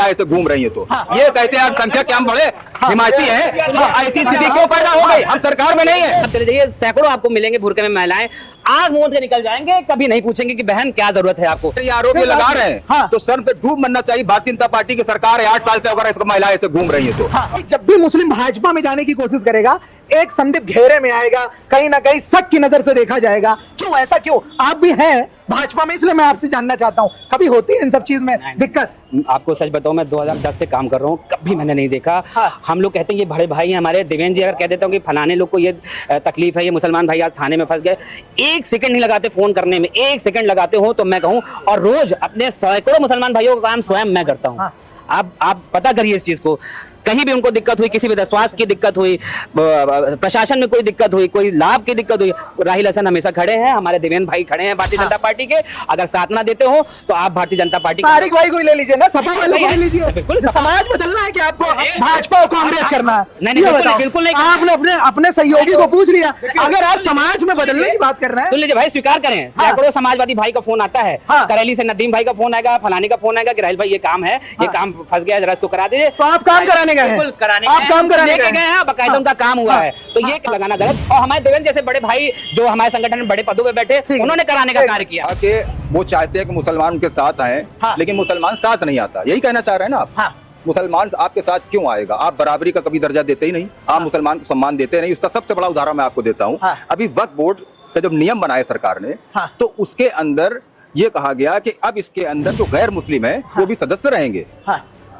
ऐसे घूम रही है तो ये कहते हैं अल्पसंख्यक क्या हम बड़े हिमायती हैं, तो ऐसी स्थिति क्यों पैदा हो गई? हम सरकार में नहीं है। अब चले जाइए, सैकड़ों आपको मिलेंगे बुर्के में महिलाएं, आग मूंद के निकल जाएंगे, कभी नहीं पूछेंगे कि बहन क्या जरूरत है आपको। ये आरोप ये लगा रहे हैं तो सर पे डूब मरना चाहिए। भारतीय जनता पार्टी की सरकार है, 8 साल से अगर इसको महिलाएं ऐसे घूम रही है तो जब भी मुस्लिम भाजपा में जाने की कोशिश करेगा एक संदीप घेरे में आएगा, कहीं ना कहीं शक की नजर से देखा जाएगा। क्यों ऐसा क्यों? आप भी हैं भाजपा में, इसलिए मैं आपसे जानना चाहता हूँ, कभी होती है इन सब चीज में दिक्कत? आपको सच बताऊं, मैं 2010 से काम कर रहा हूं, कभी मैंने नहीं देखा। हम लोग कहते हैं ये बड़े भाई हैं हमारे। देवेंद्र जी अगर कह देता हूं कि फलाने लोग को ये तकलीफ है, ये मुसलमान भाई आज थाने में फंस गए, 1 सेकंड नहीं लगाते फोन करने में, 1 सेकंड लगाते हो तो मैं कहूं। और रोज अपने सैकड़ों मुसलमान भाइयों का काम स्वयं मैं करता हूं। आप पता करिए इस चीज को। कहीं भी उनको दिक्कत हुई, किसी भी स्वास्थ्य की दिक्कत हुई, प्रशासन में कोई दिक्कत हुई, कोई लाभ की दिक्कत हुई, राहिल हसन हमेशा खड़े हैं, हमारे देवेंद्र भाई खड़े हैं भारतीय जनता पार्टी के। अगर साथ ना देते हो तो आप भारतीय जनता पार्टी तारिक भाई को ले लीजिए ना, सपा वालों को ले लीजिए। बिल्कुल समाज बदलना है कि आपको भाजपा और कांग्रेस करना है? नहीं, बिल्कुल नहीं। आपने अपने सहयोगी को पूछ लिया, अगर आप समाज में बदलने की बात कर रहे हैं। सुन लीजिए भाई, स्वीकार करें, सैकड़ों समाजवादी भाई का फोन आता है, करेली से नदीम भाई का फोन आएगा, फलाने का फोन आएगा कि राहिल भाई ये काम है, ये काम फंस गया, जरा इसको करा दीजिए। तो आप काम कराने गए हैं? आप काम कराने गए हैं, बाकायदा उनका काम हुआ है, तो ये लगाना गलत। और हमारे देवेंद्र जैसे बड़े भाई जो हमारे संगठन में बड़े पदों पे बैठे, उन्होंने कराने का कार्य किया। कि वो चाहते हैं कि मुसलमान उनके साथ आए, लेकिन मुसलमान साथ नहीं आता। यही कहना चाह रहे हैं ना आप? मुसलमान आपके साथ क्यों आएगा? आप बराबरी का कभी दर्जा देते ही नहीं, आप मुसलमान को सम्मान देते नहीं। उसका सबसे बड़ा उदाहरण मैं आपको देता हूँ। अभी वक्फ बोर्ड का जब नियम बनाए सरकार ने, तो उसके अंदर ये कहा गया कि अब इसके अंदर जो गैर मुस्लिम है वो भी सदस्य रहेंगे।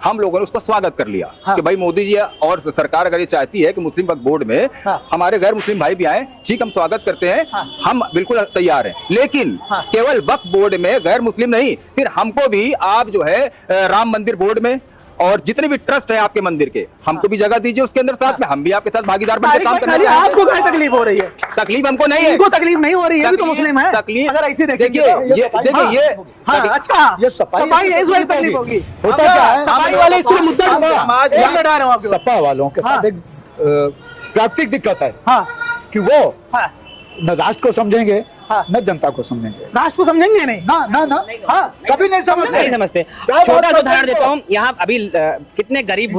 हम लोगों ने उसका स्वागत कर लिया कि भाई मोदी जी और सरकार अगर ये चाहती है कि मुस्लिम वक्फ बोर्ड में हमारे गैर मुस्लिम भाई भी आए, ठीक, हम स्वागत करते हैं, हम बिल्कुल तैयार हैं। लेकिन केवल वक्फ बोर्ड में गैर मुस्लिम नहीं, फिर हमको भी आप जो है राम मंदिर बोर्ड में और जितने भी ट्रस्ट है आपके मंदिर के, हमको भी जगह दीजिए उसके अंदर, साथ में हम भी आपके साथ भागीदार बनकर काम करना चाहिए। आपको क्या तकलीफ हो रही है? तकलीफ हमको नहीं है। इनको तकलीफ नहीं हो रही है, तो मुस्लिम है। तकलीफ अगर ऐसे देखिए, ये अच्छा, ये सफाई है, इस वजह से तकलीफ होगी। होता क्या है, सफाई वाले इसलिए मुद्दा लड़ा रहे हैं। सपा वालों के साथ एक प्राकृतिक दिक्कत है कि वो न राष्ट्र को समझेंगे न जनता को समझेंगे। राष्ट्र को समझेंगे नहीं, ना कभी नहीं समझते। छोटा सा उदाहरण देता हूँ, यहाँ अभी कितने गरीब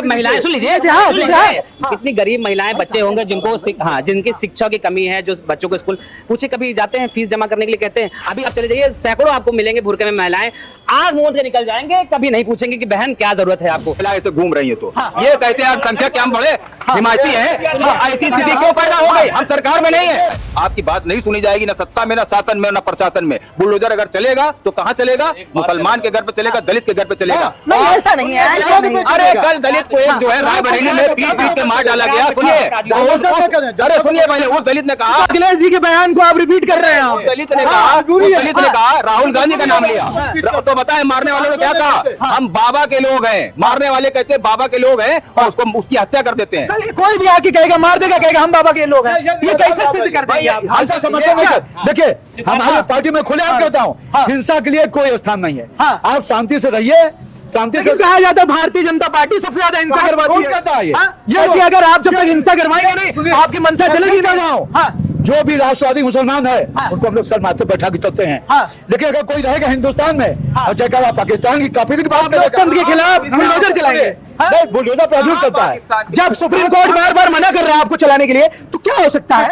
महिलाएं, सुन लीजिए, कितनी गरीब महिलाएं, बच्चे होंगे जिनको जिनकी शिक्षा की कमी है, जो बच्चों को स्कूल पूछे कभी जाते हैं फीस जमा करने के लिए, कहते हैं अभी आप चले जाइए, सैकड़ों आपको मिलेंगे बुर्के में महिलाएं, आग मूंद के निकल जाएंगे, कभी नहीं पूछेंगे कि बहन क्या जरूरत है आपको। ऐसे घूम रही है तो ये कहते हैं अल्पसंख्यक क्या हम बड़े हिमायती हैं, तो ऐसी स्थिति क्यों पैदा हो गई? हम सरकार में नहीं है। आपकी बात नहीं सुनी जाएगी, न सत्ता में, न शासन में, न प्रशासन में। बुलडोजर अगर चलेगा तो कहाँ चलेगा? मुसलमान के घर पे चलेगा, दलित के घर पे चलेगा। ऐसा नहीं है। अरे कल दलित को एक जो है रायबरेली में पीट के मार डाला गया। सुनिए, अरे सुनिए, पहले उस दलित ने कहा, अखिलेश जी के बयान को आप रिपीट कर रहे हैं। दलित ने कहा राहुल गांधी का नाम लिया, तो बताए मारने वालों ने क्या कहा? हम बाबा के लोग हैं। मारने वाले कहते हैं बाबा के लोग हैं और उसको उसकी हत्या कर देते हैं। कोई भी आके कहेगा, मार देगा, कहेगा हम बाबा के लोग हैं, ये कैसे सिद्ध कर देंगे आप? देखिए, हमारी पार्टी में खुले आप कहता हूँ, हिंसा के लिए कोई स्थान नहीं है। आप शांति से रहिए। शांति से कहा जाता है भारतीय जनता पार्टी सबसे ज्यादा हिंसा करवाती है। ये कि अगर आप जब तक हिंसा करवाएंगे नहीं, आपकी मंशा चलेगी ना। जो भी राष्ट्रवादी मुसलमान है उनको हम लोग सर माथे बैठा के चलते हैं। देखिए, अगर कोई रहेगा हिंदुस्तान में और जगह पाकिस्तान की काफिर की बात लोकतंत्र के खिलाफ बुलडोजर चलाएंगे। बुलडोजर प्राधिकरण करता है। जब सुप्रीम कोर्ट बार बार मना कर रहा है आपको चलाने के लिए, तो क्या हो सकता है?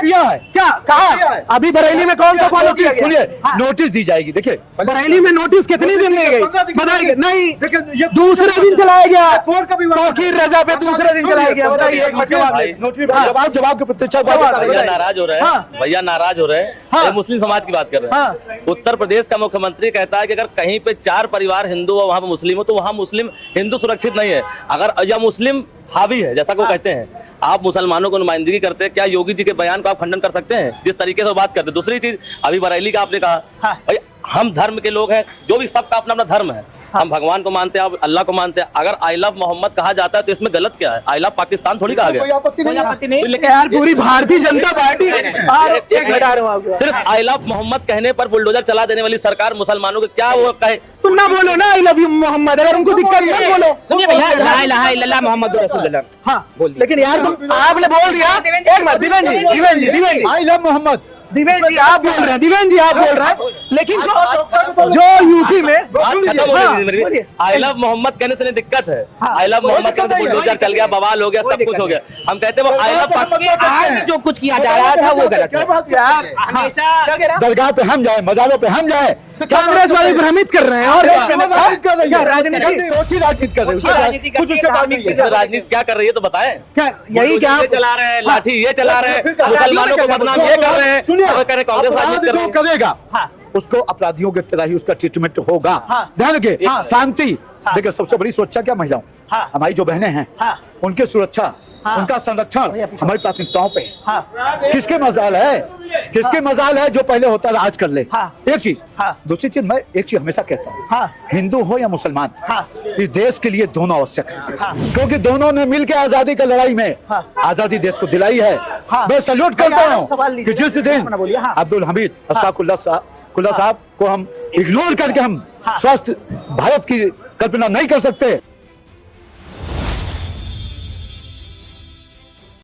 क्या कहा? अभी बरेली में कौन सा फॉलो किया? सुनिए, नोटिस दी जाएगी। देखिए, बरेली में नोटिस कितनी दिन दी गई बताइए? नहीं, दूसरे दिन चलाया गया, तौकीर रजा पे दूसरे दिन चलाया गया। बताइए, जवाब के प्रतीक्षा। भैया नाराज हो रहे हैं, भैया नाराज हो रहे हैं। मुस्लिम समाज की बात कर रहे हैं। उत्तर प्रदेश का मुख्यमंत्री कहता है कि अगर कहीं पे 4 परिवार हिंदू और वहाँ पे मुस्लिम हो तो वहाँ मुस्लिम हिंदू सुरक्षित नहीं है। अगर या मुस्लिम हावी है जैसा को कहते हैं, आप मुसलमानों को नुमाइंदगी करते हैं, क्या योगी जी के बयान को आप खंडन कर सकते हैं जिस तरीके से बात करते हैं? दूसरी चीज, अभी बरेली का आपने कहा, भाई हम धर्म के लोग हैं, जो भी सबका अपना अपना धर्म है। हम भगवान को मानते हैं, आप अल्लाह को मानते हैं। अगर आई लव मोहम्मद कहा जाता है तो इसमें गलत क्या है? आई लव पाकिस्तान थोड़ी कहा गया। कोई आपत्ति नहीं। लेकिन यार पूरी भारतीय जनता पार्टी सिर्फ आई लव मोहम्मद कहने पर बुलडोजर चला देने वाली सरकार मुसलमानों को क्या वो कहे? तुम ना बोलो ना आई लव यू मोहम्मद, अगर उनको दिक्कत मत बोलो। सुनिए भैया, ला इलाहा इल्लल्लाह मुहम्मद रसूलुल्लाह। हाँ बोलिए। लेकिन यार तुम आपने बोल दिया। एक minute, Divendra ji, I love Mohammad Diven ji आप बोल रहे हैं, दिवेन जी आप बोल रहे हैं, लेकिन जो यूपी में आई लव मोहम्मद कहने से नहीं दिक्कत है। आई लव मोहम्मद कहने से बुलडोजर चल गया, बवाल हो गया, सब कुछ हो गया। हम कहते हैं वो आई लव आज जो कुछ किया जा रहा था वो गलत है। हमेशा दरगाह पे हम जाए, मजारों पे हम जाए, कांग्रेस वाले भ्रमित कर रहे हैं और राजनीति कर रही है, राजनीति राजनीति कर रही है, कुछ उसके बाद इसमें राजनीति क्या कर रही है तो बताएं। यही क्या ये चला रहे हैं, लाठी ये चला रहे हैं, मुसलमानों को बदनाम ये कर रहे हैं, और कह रहे हैं कांग्रेस राजनीति कर रही है। करेगा उसको अपराधियों की तरह ही उसका ट्रीटमेंट होगा। ध्यान रखिए, शांति। देखिए सबसे बड़ी सुरक्षा क्या महिलाओं, हमारी जो बहनें हैं उनकी सुरक्षा, उनका संरक्षण हमारी प्राथमिकताओं पे है। किसके मजाल है, किसके मजाल है जो पहले होता था आज कर ले। एक चीज, दूसरी चीज, मैं एक चीज हमेशा कहता हूँ, हिंदू हो या मुसलमान, इस देश के लिए दोनों आवश्यक है, क्योंकि दोनों ने मिलकर आजादी का लड़ाई में आजादी देश को दिलाई है। मैं सल्यूट करता हूँ कि जिस दिन अब्दुल हमीद अशफाकुल्लाह साहब को हम इग्नोर करके हम स्वस्थ भारत की कल्पना नहीं कर सकते।